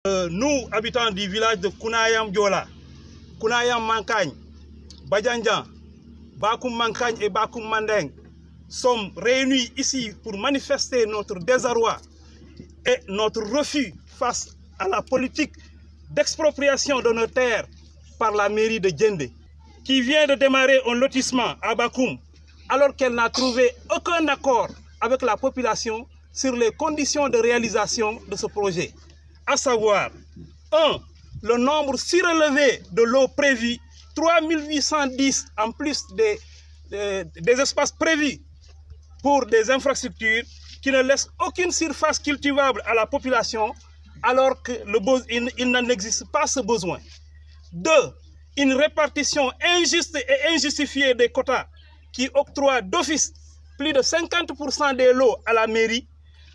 Nous, habitants du village de Kounayam Diola, Kounayam Mankagne, Badjanjan, Bakoum Mankagne et Bakoum Mandeng, sommes réunis ici pour manifester notre désarroi et notre refus face à la politique d'expropriation de nos terres par la mairie de Djendé, qui vient de démarrer un lotissement à Bakoum, alors qu'elle n'a trouvé aucun accord avec la population sur les conditions de réalisation de ce projet. À savoir, 1. Le nombre surélevé de l'eau prévue, 3810 en plus des espaces prévus pour des infrastructures qui ne laissent aucune surface cultivable à la population alors qu'il n'en existe pas ce besoin. 2. Une répartition injuste et injustifiée des quotas qui octroient d'office plus de 50% des lots à la mairie,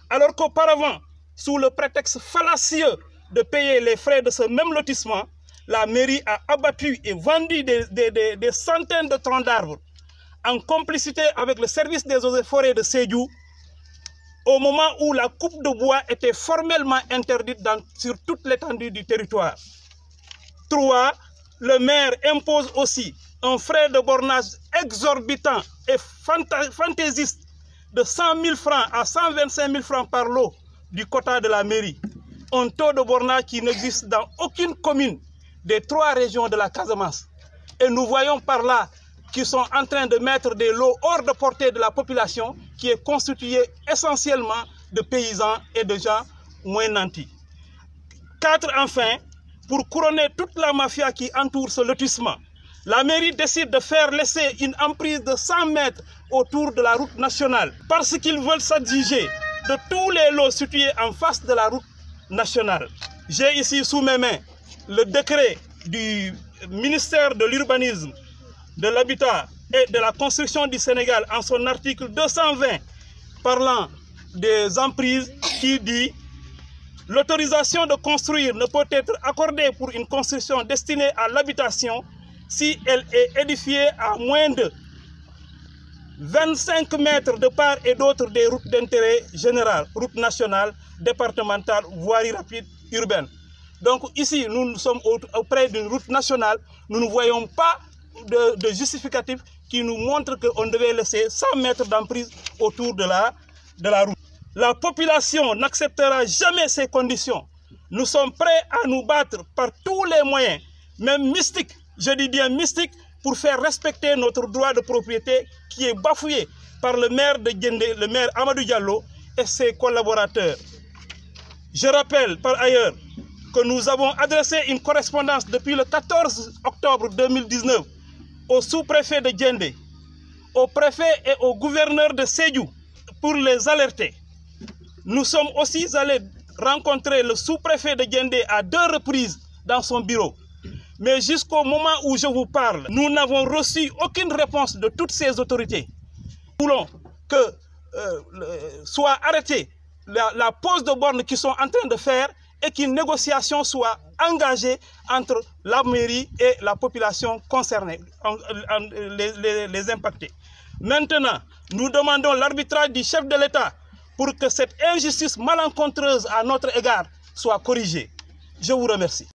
alors qu'auparavant, sous le prétexte fallacieux de payer les frais de ce même lotissement, la mairie a abattu et vendu des centaines de troncs d'arbres en complicité avec le service des eaux et forêts de Sédhiou au moment où la coupe de bois était formellement interdite sur toute l'étendue du territoire. 3. Le maire impose aussi un frais de bornage exorbitant et fantaisiste de 100 000 francs à 125 000 francs par lot du quota de la mairie. Un taux de bornage qui n'existe dans aucune commune des 3 régions de la Casamance. Et nous voyons par là qu'ils sont en train de mettre des lots hors de portée de la population qui est constituée essentiellement de paysans et de gens moins nantis. 4. Enfin, pour couronner toute la mafia qui entoure ce lotissement, la mairie décide de faire laisser une emprise de 100 mètres autour de la route nationale parce qu'ils veulent s'adjuger de tous les lots situés en face de la route nationale. J'ai ici sous mes mains le décret du ministère de l'Urbanisme, de l'Habitat et de la Construction du Sénégal en son article 220 parlant des emprises qui dit « L'autorisation de construire ne peut être accordée pour une construction destinée à l'habitation si elle est édifiée à moins de 25 mètres de part et d'autre des routes d'intérêt général, routes nationales, départementales, voiries rapides, urbaines. » Donc ici, nous sommes auprès d'une route nationale, nous ne voyons pas de justificatif qui nous montre qu'on devait laisser 100 mètres d'emprise autour de la route. La population n'acceptera jamais ces conditions. Nous sommes prêts à nous battre par tous les moyens, même mystiques, je dis bien mystiques, pour faire respecter notre droit de propriété qui est bafoué par le maire de Djendé, le maire Amadou Diallo et ses collaborateurs. Je rappelle par ailleurs que nous avons adressé une correspondance depuis le 14 octobre 2019 au sous-préfet de Djendé, au préfet et au gouverneur de Sédhiou pour les alerter. Nous sommes aussi allés rencontrer le sous-préfet de Djendé à 2 reprises dans son bureau. Mais jusqu'au moment où je vous parle, nous n'avons reçu aucune réponse de toutes ces autorités. Nous voulons que soit arrêtée la pose de bornes qu'ils sont en train de faire et qu'une négociation soit engagée entre la mairie et la population concernée, les impactés. Maintenant, nous demandons l'arbitrage du chef de l'État pour que cette injustice malencontreuse à notre égard soit corrigée. Je vous remercie.